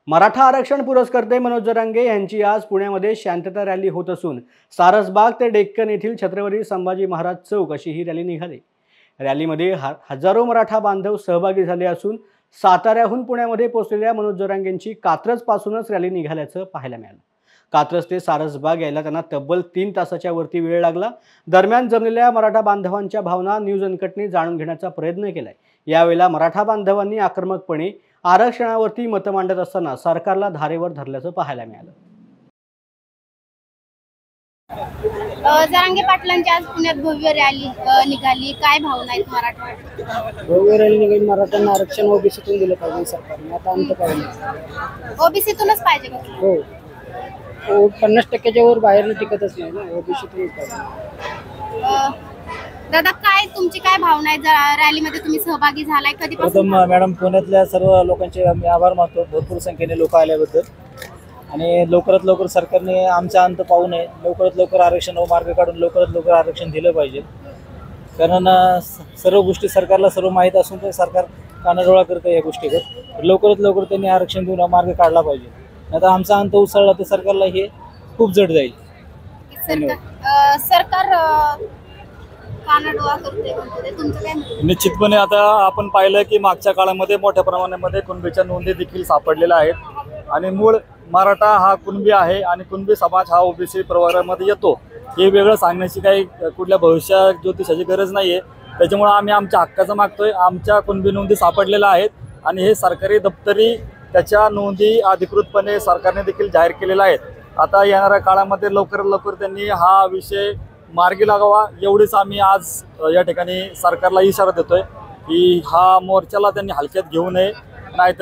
मराठा आरक्षण पुरस्कर्ते मनोज जरांगे यांची आज पुण्यामध्ये शांतता रॅली होत असून सारसबाग ते डेक्कन येथील छत्रपती संभाजी महाराज चौक अशी ही रॅली निघाली। रॅलीमध्ये हजारो मराठा बांधव सहभागी झाले असून साताऱ्याहून पुण्यामध्ये पोहोचलेल्या मनोज जरांगेंची कात्रज पासूनच रॅली निघाल्याचं पाहायला मिळालं। कात्रज ते सारसबाग यायला त्यांना तब्बल 3 तासाच्या वरती वेळ लागला। दरम्यान जमलेल्या मराठा बांधवांच्या भावना न्यूज अनकटने जाणून घेण्याचा प्रयत्न केलाय। यावेळेला मराठा बांधवांनी आक्रमकपणे आरक्षणावरती मत मांडत असताना सरकारला धारेवर धरल्याचं पाहायला मिळालं। जरांगे पाटलांची आज पुण्यात भव्य रॅली निघाली, काय भावना आहेत मराठा? भव्य रॅली निघाली, मराठ्यांना आरक्षण ओबीसीतून दिलं पाहिजे सरकारने। आता अंत काय नाही, ओबीसीतूनच पाहिजे का? हो, 50% वर बाहेर टिकतच नाही ना, ओबीसीतूनच पाहिजे। दादा, काय तुमची काय भावना आहे? रॅलीमध्ये तुम्ही सहभागी झालाय, कधीपासून? प्रथम मॅडम, पुण्यातल्या सर्व लोकांचे आम्ही आभार मानतो भरपूर संख्येने लोक आल्याबद्दल। आणि लवकरात लवकर सरकारने आमचा अंत पाहू नये, लवकरात लवकर आरक्षण मार्ग काढून लवकरात लवकर आरक्षण दिलं पाहिजे। कारण सर्व गोष्टी सरकारला सर्व माहीत असून ते सरकार कानाडोळा करतं या गोष्टीवर। लवकरात लवकर त्यांनी आरक्षण देऊन मार्ग काढला पाहिजे, आता आमचा अंत उसळला तर सरकारला हे खूप जड जाईल। सरकार कानाडोळा करते, तुमचं काय? निश्चितपणे आता आपण पाहिलं की मागच्या काळामध्ये मोठ्या प्रमाणामध्ये कुणबीच्या नोंदी देखील सापडलेल्या आहेत आणि मूळ मराठा हा कुणबी आहे आणि कुणबी समाज हा ओबीसी प्रवर्गामध्ये येतो, हे वेगळं सांगण्याची काही कुठल्या भविष्य ज्योतिषाची गरज नाहीये। त्याच्यामुळे आम्ही आमच्या हक्काचं मागतोय। आमच्या कुणबी नोंदी सापडलेल्या आहेत आणि हे सरकारी दप्तरी त्याच्या नोंदी अधिकृतपणे सरकारने देखील जाहीर केलेल्या आहेत। आता येणाऱ्या काळामध्ये लवकरात लवकर त्यांनी हा विषय मार्गी लागावा, एवढीच आम्ही आज या ठिकाणी सरकारला इशारा देतोय की हा मोर्चाला त्यांनी हलक्यात घेऊ नये, नाहीतर